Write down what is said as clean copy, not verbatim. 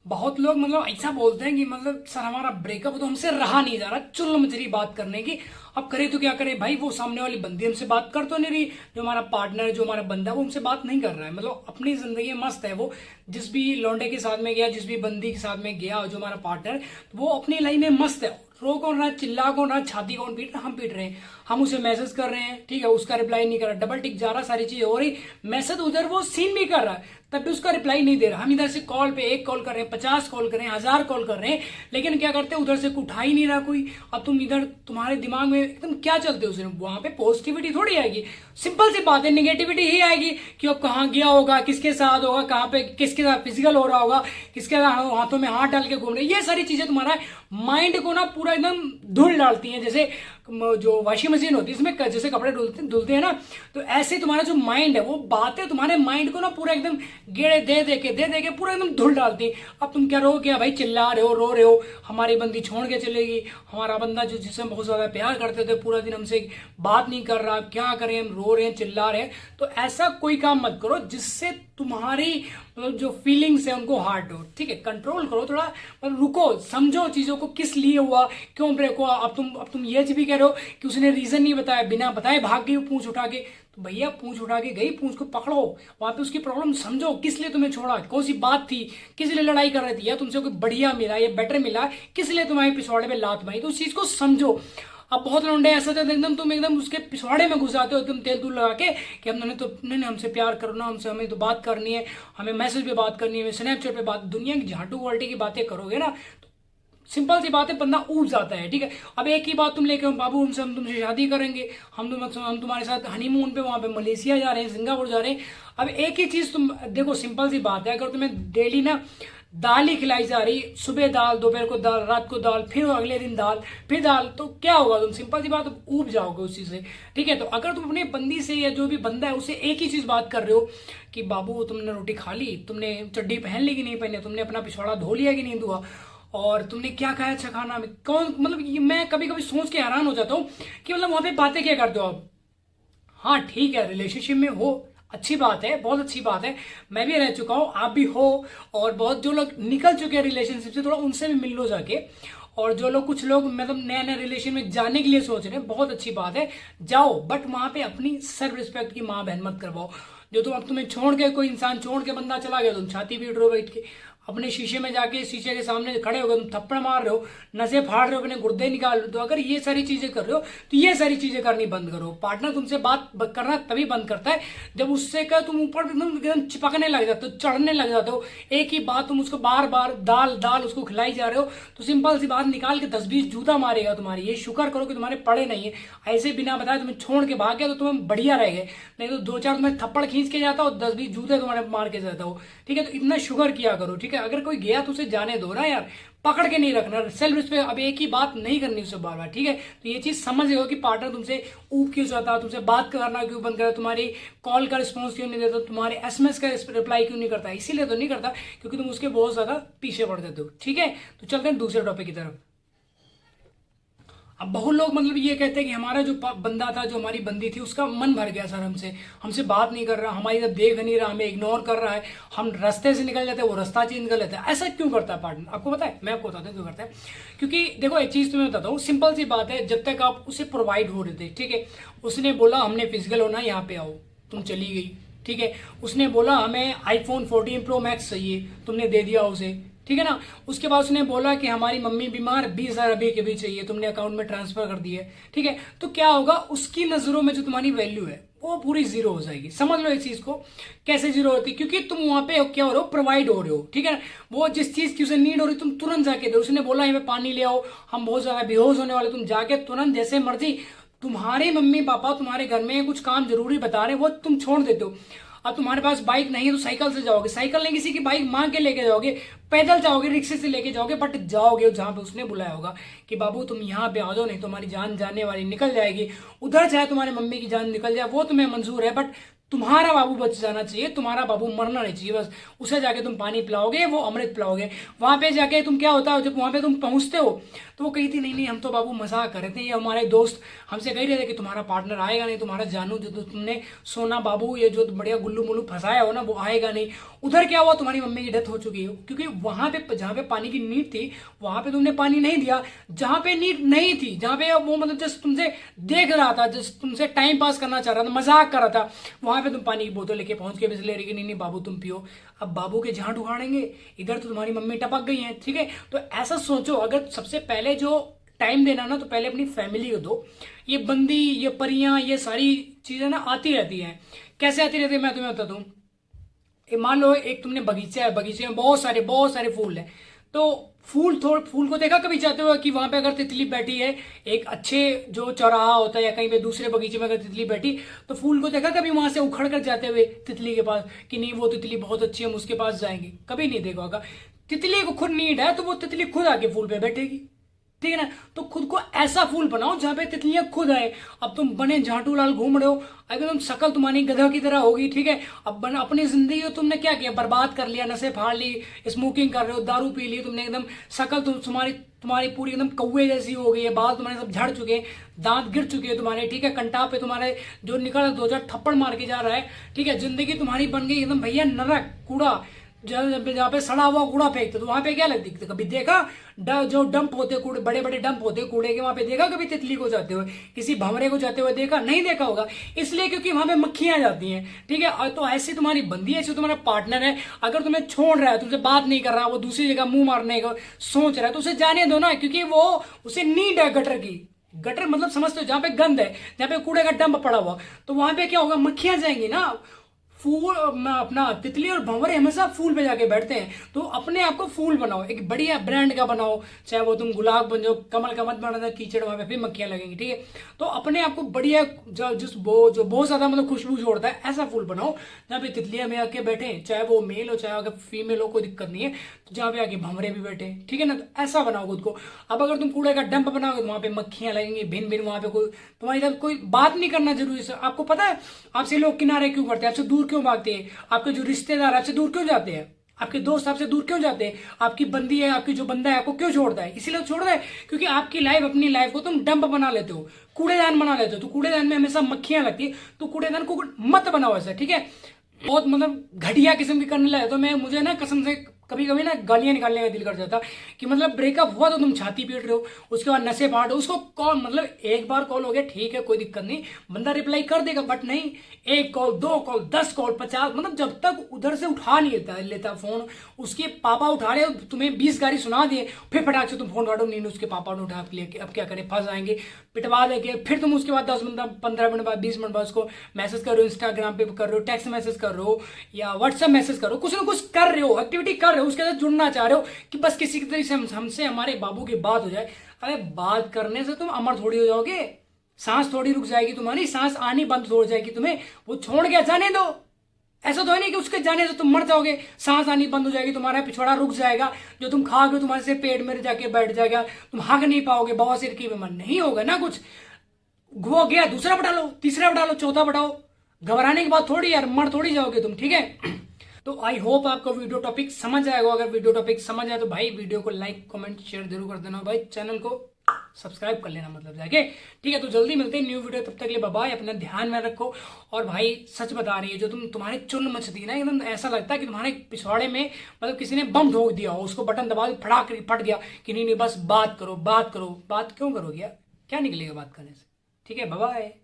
बहुत लोग मतलब ऐसा बोलते हैं कि मतलब सर हमारा ब्रेकअप तो हमसे रहा नहीं जा रहा, चुल मचरी बात करने की। अब करे तो क्या करे भाई, वो सामने वाली बंदी हमसे बात कर तो नहीं रही, जो हमारा पार्टनर है, जो हमारा बंदा है वो हमसे बात नहीं कर रहा है, मतलब अपनी जिंदगी में मस्त है वो। जिस भी लौंडे के साथ में गया, जिस भी बंदी के साथ में गया, जो हमारा पार्टनर, वो अपनी लाइफ में मस्त है। रो कौन रहा है, चिल्ला कौन रहा है, छाती कौन पीट रहा है, हम पीट रहे हैं। हम उसे मैसेज कर रहे हैं, ठीक है, उसका रिप्लाई नहीं कर रहा, डबल टिक जा रहा, सारी चीज हो रही, मैसेज उधर वो सीन भी कर रहा है, तब भी उसका रिप्लाई नहीं दे रहा। हम इधर से कॉल पे 1 कॉल कर रहे हैं, 50 कॉल कर रहे हैं, 1000 कॉल कर रहे हैं, लेकिन क्या करते हैं, उधर से उठा ही नहीं रहा कोई। अब तुम इधर, तुम्हारे दिमाग में एकदम क्या चलते हो, सिर्फ वहां पे पॉजिटिविटी थोड़ी आएगी, सिंपल सी बात है, निगेटिविटी ही आएगी कि अब कहाँ गया होगा, किसके साथ होगा, कहाँ पे किसके साथ फिजिकल हो रहा होगा, किसके साथ हाथों में हाथ डाल के घूम रहे, ये सारी चीजें तुम्हारा माइंड को ना पूरा एकदम धुल डालती हैं। जैसे जो वॉशिंग मशीन होती है, इसमें जैसे कपड़े धुलते हैं ना, तो ऐसे तुम्हारा जो माइंड है, वो बातें तुम्हारे माइंड को ना पूरा एकदम गेड़े दे के पूरा एकदम धुल डालती है। अब तुम क्या रो, क्या भाई चिल्ला रहे हो, रो रहे हो, हमारी बंदी छोड़ के चलेगी, हमारा बंदा जो जिससे हम बहुत ज्यादा प्यार करते थे पूरा दिन हमसे बात नहीं कर रहा, क्या करें, हम रो रहे हैं, चिल्ला रहे हैं। तो ऐसा कोई काम मत करो जिससे तुम्हारी मतलब जो फीलिंग्स है उनको हार्ट हो, ठीक है, कंट्रोल करो थोड़ा, मतलब रुको, समझो चीजों को, किस लिए हुआ, क्यों ब्रेक हुआ। अब तुम ये भी कह रहे हो कि उसने रीजन नहीं बताया, बिना बताए भाग गई पूंछ उठा के, तो भैया पूंछ उठा के गई, पूंछ को पकड़ो, वहां पे उसकी प्रॉब्लम समझो, किस लिए तुम्हें छोड़ा, कौन सी बात थी, किस लिए लड़ाई कर रही थी, या तुमसे कोई बढ़िया मिला या बेटर मिला, किस लिए तुम्हारे पिछवाड़े पे लात मारी, तो उस चीज को समझो। अब बहुत लौंडे ऐसा था एकदम, तुम एकदम उसके पिछवाड़े में घुसाते हो एकदम तेल तूल लगा के कि हमने तो नहीं, हमसे प्यार करो ना, हमसे, हमें तो बात करनी है, हमें मैसेज पे बात करनी है, हमें स्नैपचैट पे बात, दुनिया की झाटू वाल्टी की बातें करोगे ना, सिंपल सी बात है, बंदा ऊब जाता है, ठीक है। अब एक ही बात तुम लेके, बाबू हम तुमसे शादी करेंगे, हम तुम्हारे साथ हनीमून पे वहां पे मलेशिया जा रहे हैं, सिंगापुर जा रहे हैं। अब एक ही चीज तुम देखो, सिंपल सी बात है, अगर तुम्हें डेली ना दाल ही खिलाई जा रही, सुबह दाल, दोपहर को दाल, रात को दाल, फिर अगले दिन दाल, फिर दाल, तो क्या होगा, तुम सिंपल सी बात ऊब जाओगे उस चीज से, ठीक है। तो अगर तुम अपने बंदी से या जो भी बंदा है उससे एक ही चीज बात कर रहे हो कि बाबू तुमने रोटी खा ली, तुमने चड्डी पहन ली कि नहीं पहने, तुमने अपना पिछवाड़ा धो लिया कि नहीं धोआ, और तुमने क्या खाया अच्छा खाना में, कौन, मतलब मैं कभी कभी सोच के हैरान हो जाता हूँ कि मतलब वहां पे बातें क्या करते हो आप। हाँ ठीक है, रिलेशनशिप में हो, अच्छी बात है, बहुत अच्छी बात है, मैं भी रह चुका हूँ, आप भी हो, और बहुत जो लोग निकल चुके हैं रिलेशनशिप से, थोड़ा उनसे भी मिल लो जाके। और जो लोग, कुछ लोग मतलब नया नया रिलेशन में जाने के लिए सोच रहे हैं, बहुत अच्छी बात है, जाओ, बट वहां पे अपनी सेल्फ रिस्पेक्ट की माँ बहन मत करवाओ। जो तुम, अब तुम्हें छोड़ के कोई इंसान, छोड़ के बंदा चला गया, तुम छाती पीट रहे हो बैठ के, अपने शीशे में जाके, शीशे के सामने खड़े हो गए, तुम थप्पड़ मार रहे हो, नसें फाड़ रहे हो, अपने गुर्दे निकाल रहे हो। तो अगर ये सारी चीजें कर रहे हो तो ये सारी चीजें करनी बंद करो। पार्टनर तुमसे बात करना तभी बंद करता है जब उससे का तुम ऊपर एकदम चिपकने लग जाते हो, चढ़ने लग जाते हो, एक ही बात तुम उसको बार बार दाल दाल उसको खिलाई जा रहे हो, तो सिंपल सी बात, निकाल के 10-20 जूता मारेगा तुम्हारी। ये शुक्र करो कि तुम्हारे पड़े नहीं है, ऐसे बिना बताए तुम्हें छोड़ के भाग गया तो तुम्हें बढ़िया रह गए, नहीं तो 2-4 तुम्हें थप्पड़ खींच के जाता हो, 10-20 जूते तुम्हारे मार के जाता हो, ठीक है। तो इतना शुक्र किया करो, ठीक है। अगर कोई गया तो उसे जाने दो ना यार, पकड़ के नहीं रखना, सेल्फ रिस्पेक्ट, अब एक ही बात नहीं करनी उससे बार बार, ठीक है। तो ये चीज समझ गए हो कि पार्टनर तुमसे ऊब क्यों जाता, तुमसे बात करना क्यों बंद करता, तुम्हारी कॉल का रिस्पॉन्स क्यों नहीं देता, तुम्हारे एसएमएस का रिप्लाई क्यों नहीं करता, इसीलिए तो नहीं करता क्योंकि तुम उसके बहुत ज्यादा पीछे पड़ जाते हो, ठीक है। तो चलते हैं दूसरे टॉपिक की तरफ। अब बहुत लोग मतलब ये कहते हैं कि हमारा जो बंदा था, जो हमारी बंदी थी, उसका मन भर गया सर, हमसे बात नहीं कर रहा, हमारी तरफ देख नहीं रहा, हमें इग्नोर कर रहा है, हम रास्ते से निकल जाते हैं, वो रास्ता चेंज कर लेता है। ऐसा क्यों करता है पार्टनर, आपको पता है? मैं आपको बताता हूँ क्यों करता है। क्योंकि देखो एक चीज तुम्हें बताता हूँ, सिंपल सी बात है, जब तक आप उसे प्रोवाइड हो रहे थे, ठीक है, उसने बोला हमने फिजिकल होना, यहाँ पे आओ, तुम चली गई, ठीक है। उसने बोला हमें iPhone 14 Pro Max चाहिए, तुमने दे दिया उसे, ठीक है ना। उसके बाद उसने बोला कि हमारी मम्मी बीमार, 20,000 अभी के भी चाहिए, तुमने अकाउंट में ट्रांसफर कर दिए, ठीक है। तो क्या होगा, उसकी नजरों में जो तुम्हारी वैल्यू है वो पूरी जीरो हो जाएगी। समझ लो इस चीज को, कैसे जीरो होती है, क्योंकि तुम वहां पे क्या हो रहे हो, प्रोवाइड हो रहे हो, ठीक है। वो जिस चीज की उसे नीड हो रही, तुम तुरंत जाके दो। उसने बोला हमें पानी ले आओ, हम बहुत ज्यादा बेहोश होने वाले, तुम जाके तुरंत जैसे मर्जी, तुम्हारे मम्मी पापा तुम्हारे घर में कुछ काम जरूरी बता रहे हैं, वो तुम छोड़ देते हो। अब तुम्हारे पास बाइक नहीं है तो साइकिल से जाओगे, साइकिल नहीं किसी की बाइक मांग के लेके जाओगे, पैदल जाओगे, रिक्शे से लेके जाओगे, बट जाओगे जहां पे उसने बुलाया होगा कि बाबू तुम यहाँ पे आ जाओ, नहीं तुम्हारी जान जाने वाली निकल जाएगी। उधर चाहे तुम्हारे मम्मी की जान निकल जाए, वो तुम्हें मंजूर है, बट तुम्हारा बाबू बच जाना चाहिए, तुम्हारा बाबू मरना नहीं चाहिए बस। उसे जाके तुम पानी पिलाओगे, वो अमृत पिलाओगे। वहां पे जाके तुम क्या होता है, जब वहां पे तुम पहुंचते हो तो वो कही थी नहीं नहीं हम तो बाबू मजाक कर रहे थे, ये हमारे दोस्त हमसे कह रहे थे कि तुम्हारा पार्टनर आएगा नहीं, तुम्हारा जानू जो तुमने सोना बाबू ये जो बढ़िया गुल्लू मुल्लू फंसाया हो ना वो आएगा नहीं। उधर क्या हुआ, तुम्हारी मम्मी की डेथ हो चुकी है, क्योंकि वहां पे जहां पे पानी की नीड थी वहां पे तुमने पानी नहीं दिया। जहां पे नीड नहीं थी, जहां पे वो मतलब जस्ट तुमसे देख रहा था, जस्ट तुमसे टाइम पास करना चाह रहा था, मजाक कर रहा था, वहां पे तुम पानी की बोतल लेके पहुंच के ले रही, नहीं नहीं बाबू तुम पियो। अब बाबू के झांट उखाड़ेंगे, इधर तो तुम्हारी मम्मी टपक गई है, ठीक है। तो ऐसा सोचो, अगर सबसे पहले जो टाइम देना ना तो पहले अपनी फैमिली को दो। ये बंदी, ये परियां, ये सारी चीजें ना आती रहती हैं। कैसे आती रहती है मैं तुम्हें बताता हूँ। मान लो एक तुमने बगीचा है, बगीचे में बहुत सारे फूल है, तो फूल को देखा कभी चाहते हो कि वहां पे अगर तितली बैठी है, एक अच्छे जो चौराहा होता है या कहीं पे दूसरे बगीचे में अगर तितली बैठी, तो फूल को देखा कभी वहां से उखड़ कर जाते हुए तितली के पास कि नहीं वो तितली बहुत अच्छी है हम उसके पास जाएंगे? कभी नहीं देखा होगा। तितली को खुद नीड है तो वो तितली खुद आके फूल पे बैठेगी, ठीक है ना। तो खुद को ऐसा फूल बनाओ जहां पे तितलियां खुद आए। अब तुम बने झाटू लाल घूम रहे हो, अगर तुम शक्ल तुम्हारी गधा की तरह होगी, ठीक है। अब अपनी जिंदगी को तुमने क्या किया, बर्बाद कर लिया, नशे फाड़ ली, स्मोकिंग कर रहे हो, दारू पी ली तुमने, एकदम शक्ल तुम्हारी पूरी एकदम कौवे जैसी हो गई है, बाल तुम्हारे सब झड़ चुके हैं, दांत गिर चुके हैं तुम्हारे, ठीक है। कंटाप पे तुम्हारे जो निकल 2 4 थप्पड़ मार के जा रहा है, ठीक है। जिंदगी तुम्हारी बन गई एकदम भैया नरक, कूड़ा। जहाँ पे सड़ा हुआ कूड़ा फेंकते तो वहां पे क्या लगती, कभी देखा जो डंप होते कूड़े, बड़े बड़े डंप होते कूड़े के, वहां पे देखा कभी तितली को जाते हुए, किसी भंवरे को जाते हुए देखा? नहीं देखा होगा, इसलिए क्योंकि वहां पे मक्खियां जाती हैं, ठीक है। तो ऐसी तुम्हारी बंदी है, ऐसी तुम्हारा पार्टनर है, अगर तुम्हें छोड़ रहा है, तुमसे बात नहीं कर रहा, वो दूसरी जगह मुंह मारने का सोच रहा है, तो उसे जाने दो ना, क्योंकि वो उसे नीड है गटर की। गटर मतलब समझते हो, जहां पे गंद है, जहां पे कूड़े का डंप पड़ा हुआ, तो वहां पे क्या होगा, मक्खियां जाएंगी ना। फूल अपना तितली और भंवरे हमेशा फूल पे जाके बैठते हैं, तो अपने आप को फूल बनाओ, एक बढ़िया ब्रांड का बनाओ, चाहे वो तुम गुलाब बन जाओ, कमल का मत बनाना, कीचड़ वहां पे फिर मक्खियां लगेंगी, ठीक है। तो अपने आप को बढ़िया जो बहुत ज्यादा मतलब खुशबू छोड़ता है ऐसा फूल बनाओ जहाँ पे तितलियां में आके बैठे, चाहे वो मेल हो चाहे अगर फीमेल हो, कोई दिक्कत नहीं है, तो जहाँ पे आके भंवरे भी बैठे, ठीक है ना। तो ऐसा बनाओ खुद को। अब अगर तुम कूड़े का डंप बनाओगे तो वहां पे मक्खियां लगेंगी भिन भिन, वहां पे कोई तुम्हारी तरफ कोई बात नहीं करना जरूरी है। आपको पता है आपसे लोग किनारे क्यों करते हैं, आपसे दूर क्यों भागते हैं, आपके जो रिश्तेदार आपसे दूर क्यों जाते हैं, आपके दोस्त आपसे दूर क्यों जाते हैं, आपकी बंदी है, आपकी जो बंदा है आपको क्यों छोड़ता है? इसीलिए छोड़ रहा है क्योंकि आपकी लाइफ, अपनी लाइफ को तुम डंप बना लेते हो, कूड़ेदान बना लेते हो। तो कूड़ेदान में हमेशा मक्खियां लगती है, तो कूड़ेदान को मत बनाओ ऐसा, ठीक है। बहुत मतलब घटिया किस्म की करने लगे तो मुझे ना कसम से कभी कभी ना गालियां निकालने का दिल कर जाता कि मतलब ब्रेकअप हुआ तो तुम छाती पीट रहे हो, उसके बाद नशे फाड़ रहे हो। उसको कॉल मतलब एक बार कॉल हो गया ठीक है कोई दिक्कत नहीं, बंदा रिप्लाई कर देगा, बट नहीं 1 कॉल 2 कॉल 10 कॉल 50, मतलब जब तक उधर से उठा नहीं लेता फोन, उसके पापा उठा रहे, तुम्हें 20 गाड़ी सुना दिए, फिर फटाक से तुम फोन काटो, नहीं उसके पापा ने उठा लेके, अब क्या करें, फंस आएंगे, पिटवा देंगे। फिर तुम उसके बाद 10 मिनट 15 मिनट बाद 20 मिनट बाद उसको मैसेज कर रहे हो, इंस्टाग्राम पे कर रहे हो, टेक्स्ट मैसेज कर रहे हो या व्हाट्सएप मैसेज कर रहे हो, कुछ ना कुछ कर रहे हो, एक्टिविटी कर रहे हो, उसके साथ जुड़ना चाह रहे हो कि बस किसी की तरह से हमसे हमारे बाबू की बात हो जाए। अरे बात करने से तुम अमर थोड़ी हो जाओगे, सांस थोड़ी रुक जाएगी तुम्हारी, सांस आनी बंद हो जाएगी तुम्हें, वो छोड़ के जाने दो। ऐसा तो है नहीं कि उसके जाने से तुम मर जाओगे, सांस आनी बंद हो जाएगी, तुम्हारा पिछवाड़ा रुक जाएगा, जो तुम खाओगे तुम्हारे से पेट में जाके बैठ जाएगा, तुम हग नहीं पाओगे, बवासीर की बीमारी नहीं होगा ना कुछ। वो गया दूसरा बढ़ा लो, तीसरा बढ़ा लो, चौथा बढ़ाओ, घबराने की बात थोड़ी यार, मर थोड़ी जाओगे तुम, ठीक है। तो आई होप आपको वीडियो टॉपिक समझ आएगा। अगर वीडियो टॉपिक समझ आए तो भाई वीडियो को लाइक कमेंट शेयर जरूर कर देना, भाई चैनल को सब्सक्राइब कर लेना मतलब जाके, ठीक है। तो जल्दी मिलते हैं न्यू वीडियो, तब तक के लिए बाय बाय, अपना ध्यान में रखो। और भाई सच बता रही है, जो तुम्हारे चुन मचती है ना, एकदम ऐसा लगता है कि तुम्हारे पिछवाड़े में मतलब किसी ने बम ठोक दिया हो, उसको बटन दबा फटाक फट गया कि नहीं बस बात करो, बात क्यों करोगे यार, क्या निकलेगा बात करने से, ठीक है। Bye bye.